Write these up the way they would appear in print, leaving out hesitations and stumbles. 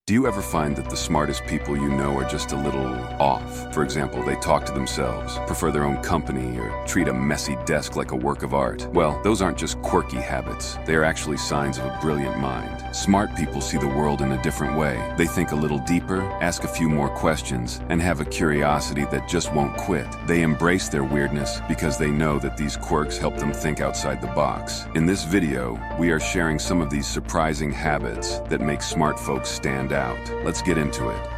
Do you ever find that the smartest people you know are just a little off? For example, they talk to themselves, prefer their own company, or treat a messy desk like a work of art. Well, those aren't just quirky habits. They are actually signs of a brilliant mind. Smart people see the world in a different way. They think a little deeper, ask a few more questions, and have a curiosity that just won't quit. They embrace their weirdness because they know that these quirks help them think outside the box. In this video, we are sharing some of these surprising habits that make smart folks stand out. Let's get into it.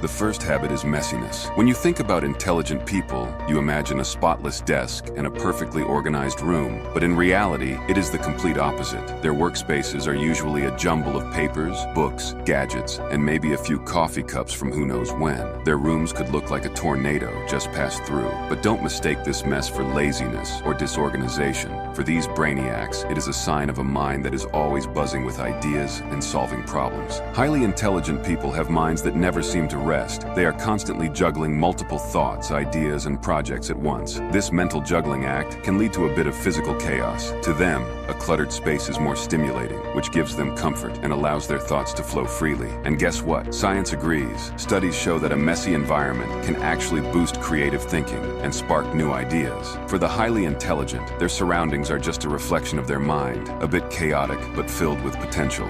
The first habit is messiness. When you think about intelligent people, you imagine a spotless desk and a perfectly organized room. But in reality, it is the complete opposite. Their workspaces are usually a jumble of papers, books, gadgets, and maybe a few coffee cups from who knows when. Their rooms could look like a tornado just passed through. But don't mistake this mess for laziness or disorganization. For these brainiacs, it is a sign of a mind that is always buzzing with ideas and solving problems. Highly intelligent people have minds that never seem to rest. They are constantly juggling multiple thoughts, ideas, and projects at once. This mental juggling act can lead to a bit of physical chaos. To them, a cluttered space is more stimulating, which gives them comfort and allows their thoughts to flow freely. And guess what? Science agrees. Studies show that a messy environment can actually boost creative thinking and spark new ideas. For the highly intelligent, their surroundings are just a reflection of their mind, a bit chaotic but filled with potential.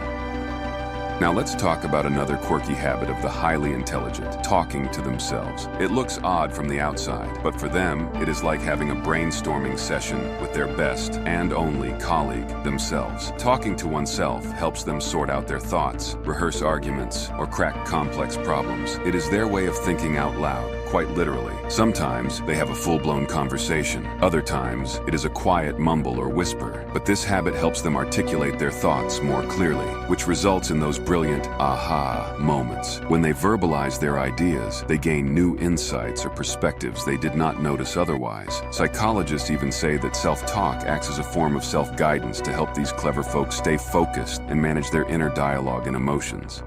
Now let's talk about another quirky habit of the highly intelligent, talking to themselves. It looks odd from the outside, but for them, it is like having a brainstorming session with their best and only colleague, themselves. Talking to oneself helps them sort out their thoughts, rehearse arguments, or crack complex problems. It is their way of thinking out loud, quite literally. Sometimes they have a full-blown conversation. Other times, it is a quiet mumble or whisper. But this habit helps them articulate their thoughts more clearly, which results in those brilliant aha moments. When they verbalize their ideas, they gain new insights or perspectives they did not notice otherwise. Psychologists even say that self-talk acts as a form of self-guidance to help these clever folks stay focused and manage their inner dialogue and emotions.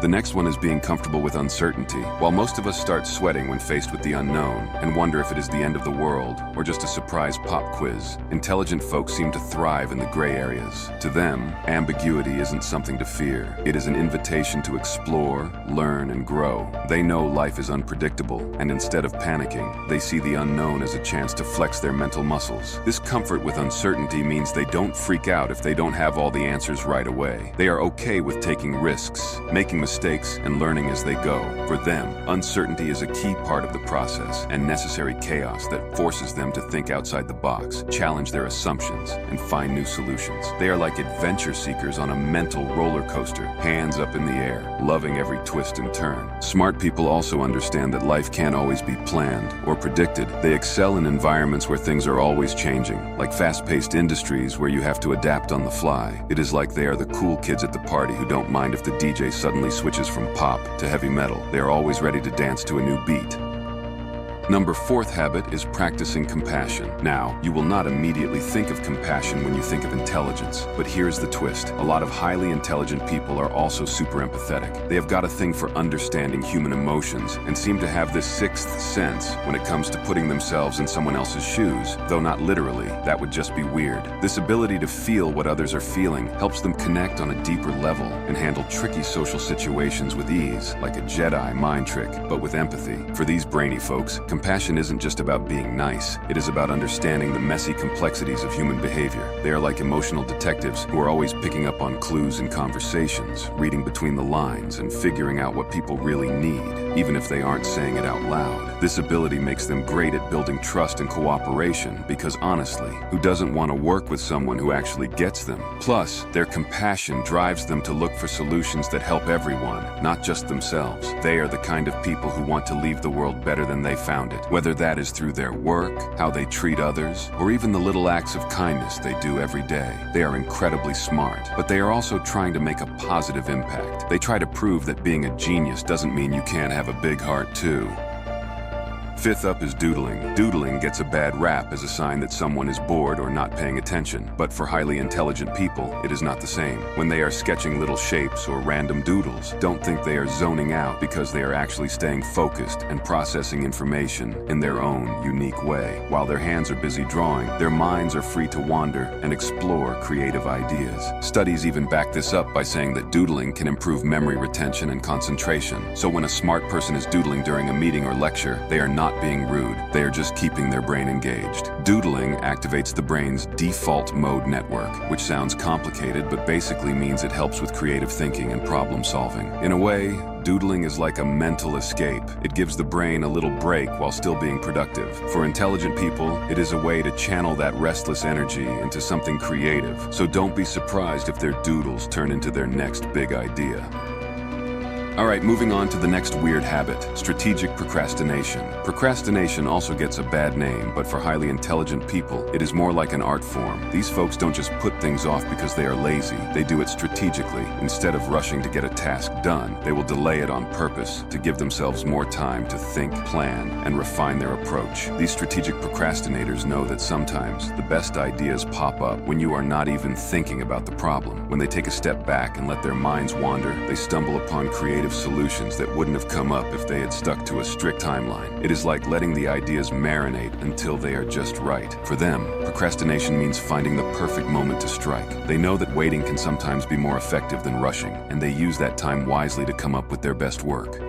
The next one is being comfortable with uncertainty. While most of us start sweating when faced with the unknown and wonder if it is the end of the world or just a surprise pop quiz, intelligent folks seem to thrive in the gray areas. To them, ambiguity isn't something to fear. It is an invitation to explore, learn, and grow. They know life is unpredictable, and instead of panicking, they see the unknown as a chance to flex their mental muscles. This comfort with uncertainty means they don't freak out if they don't have all the answers right away. They are okay with taking risks, making mistakes, and learning as they go. For them, uncertainty is a key part of the process and necessary chaos that forces them to think outside the box, challenge their assumptions, and find new solutions. They are like adventure seekers on a mental roller coaster, hands up in the air, loving every twist and turn. Smart people also understand that life can't always be planned or predicted. They excel in environments where things are always changing, like fast-paced industries where you have to adapt on the fly. It is like they are the cool kids at the party who don't mind if the DJ suddenly switches from pop to heavy metal. They are always ready to dance to a new beat. Number fourth habit is practicing compassion. Now, you will not immediately think of compassion when you think of intelligence, but here's the twist. A lot of highly intelligent people are also super empathetic. They have got a thing for understanding human emotions and seem to have this sixth sense when it comes to putting themselves in someone else's shoes, though not literally. That would just be weird. This ability to feel what others are feeling helps them connect on a deeper level and handle tricky social situations with ease, like a Jedi mind trick, but with empathy. For these brainy folks, compassion isn't just about being nice. It is about understanding the messy complexities of human behavior. They are like emotional detectives who are always picking up on clues in conversations, reading between the lines, and figuring out what people really need, even if they aren't saying it out loud. This ability makes them great at building trust and cooperation because honestly, who doesn't want to work with someone who actually gets them? Plus, their compassion drives them to look for solutions that help everyone, not just themselves. They are the kind of people who want to leave the world better than they found it, whether that is through their work, how they treat others, or even the little acts of kindness they do every day. They are incredibly smart, but they are also trying to make a positive impact. They try to prove that being a genius doesn't mean you can't have a big heart too. Fifth up is doodling. Doodling gets a bad rap as a sign that someone is bored or not paying attention. But for highly intelligent people, it is not the same. When they are sketching little shapes or random doodles, don't think they are zoning out, because they are actually staying focused and processing information in their own unique way. While their hands are busy drawing, their minds are free to wander and explore creative ideas. Studies even back this up by saying that doodling can improve memory retention and concentration. So when a smart person is doodling during a meeting or lecture, they are not being rude. They are just keeping their brain engaged. Doodling activates the brain's default mode network, which sounds complicated but basically means it helps with creative thinking and problem solving. In a way, doodling is like a mental escape. It gives the brain a little break while still being productive. For intelligent people, it is a way to channel that restless energy into something creative. So don't be surprised if their doodles turn into their next big idea. All right, moving on to the next weird habit, strategic procrastination. Procrastination also gets a bad name, but for highly intelligent people, it is more like an art form. These folks don't just put things off because they are lazy. They do it strategically. Instead of rushing to get a task done, they will delay it on purpose to give themselves more time to think, plan, and refine their approach. These strategic procrastinators know that sometimes the best ideas pop up when you are not even thinking about the problem. When they take a step back and let their minds wander, they stumble upon creative solutions that wouldn't have come up if they had stuck to a strict timeline. It is like letting the ideas marinate until they are just right. For them, procrastination means finding the perfect moment to strike. They know that waiting can sometimes be more effective than rushing, and they use that time wisely to come up with their best work.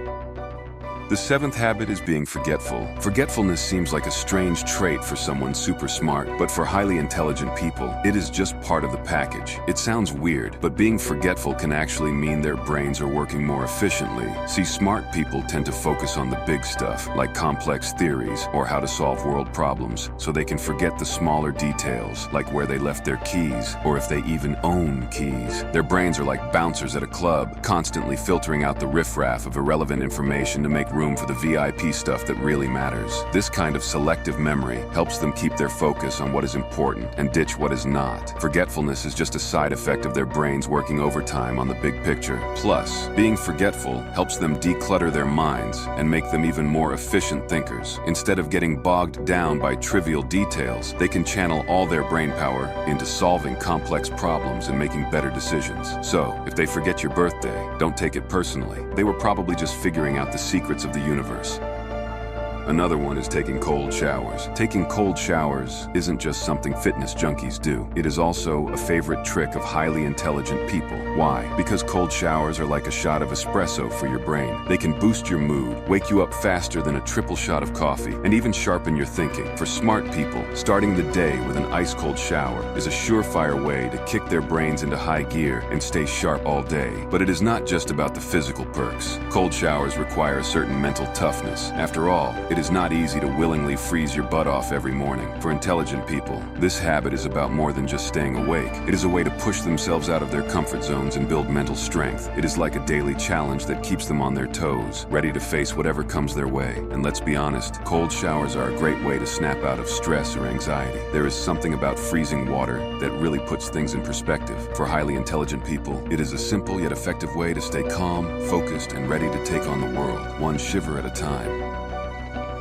The seventh habit is being forgetful. Forgetfulness seems like a strange trait for someone super smart, but for highly intelligent people, it is just part of the package. It sounds weird, but being forgetful can actually mean their brains are working more efficiently. See, smart people tend to focus on the big stuff, like complex theories or how to solve world problems, so they can forget the smaller details, like where they left their keys, or if they even own keys. Their brains are like bouncers at a club, constantly filtering out the riffraff of irrelevant information to make room for the VIP stuff that really matters. This kind of selective memory helps them keep their focus on what is important and ditch what is not. Forgetfulness is just a side effect of their brains working overtime on the big picture. Plus, being forgetful helps them declutter their minds and make them even more efficient thinkers. Instead of getting bogged down by trivial details, they can channel all their brain power into solving complex problems and making better decisions. So, if they forget your birthday, don't take it personally. They were probably just figuring out the secrets of the universe. Another one is taking cold showers. Taking cold showers isn't just something fitness junkies do. It is also a favorite trick of highly intelligent people. Why? Because cold showers are like a shot of espresso for your brain. They can boost your mood, wake you up faster than a triple shot of coffee, and even sharpen your thinking. For smart people, starting the day with an ice-cold shower is a surefire way to kick their brains into high gear and stay sharp all day. But it is not just about the physical perks. Cold showers require a certain mental toughness. After all, it is not easy to willingly freeze your butt off every morning. For intelligent people, this habit is about more than just staying awake. It is a way to push themselves out of their comfort zones and build mental strength. It is like a daily challenge that keeps them on their toes, ready to face whatever comes their way. And let's be honest, cold showers are a great way to snap out of stress or anxiety. There is something about freezing water that really puts things in perspective. For highly intelligent people, it is a simple yet effective way to stay calm, focused, and ready to take on the world, one shiver at a time.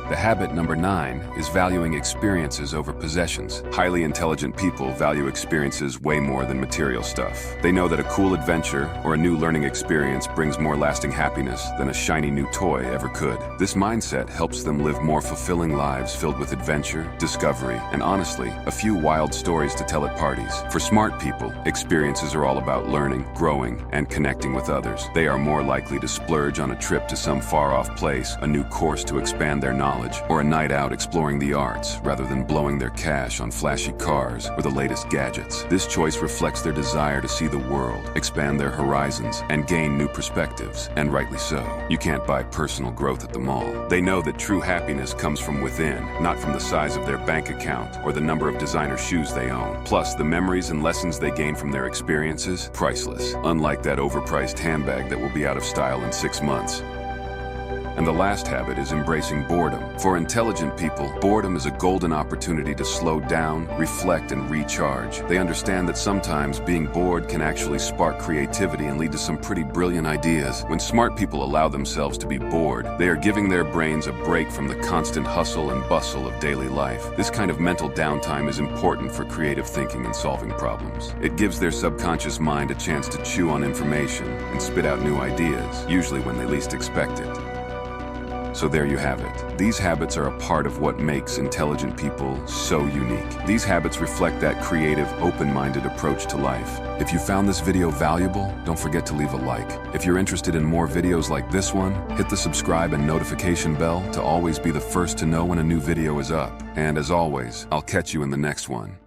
The habit number 9 is valuing experiences over possessions. Highly intelligent people value experiences way more than material stuff. They know that a cool adventure or a new learning experience brings more lasting happiness than a shiny new toy ever could. This mindset helps them live more fulfilling lives filled with adventure, discovery, and honestly, a few wild stories to tell at parties. For smart people, experiences are all about learning, growing, and connecting with others. They are more likely to splurge on a trip to some far-off place, a new course to expand their knowledge, or a night out exploring the arts rather than blowing their cash on flashy cars or the latest gadgets. This choice reflects their desire to see the world, expand their horizons, and gain new perspectives, and rightly so. You can't buy personal growth at the mall. They know that true happiness comes from within, not from the size of their bank account or the number of designer shoes they own. Plus, the memories and lessons they gain from their experiences, priceless, unlike that overpriced handbag that will be out of style in 6 months. And the last habit is embracing boredom. For intelligent people, boredom is a golden opportunity to slow down, reflect, and recharge. They understand that sometimes being bored can actually spark creativity and lead to some pretty brilliant ideas. When smart people allow themselves to be bored, they are giving their brains a break from the constant hustle and bustle of daily life. This kind of mental downtime is important for creative thinking and solving problems. It gives their subconscious mind a chance to chew on information and spit out new ideas, usually when they least expect it. So there you have it. These habits are a part of what makes intelligent people so unique. These habits reflect that creative, open-minded approach to life. If you found this video valuable, don't forget to leave a like. If you're interested in more videos like this one, hit the subscribe and notification bell to always be the first to know when a new video is up. And as always, I'll catch you in the next one.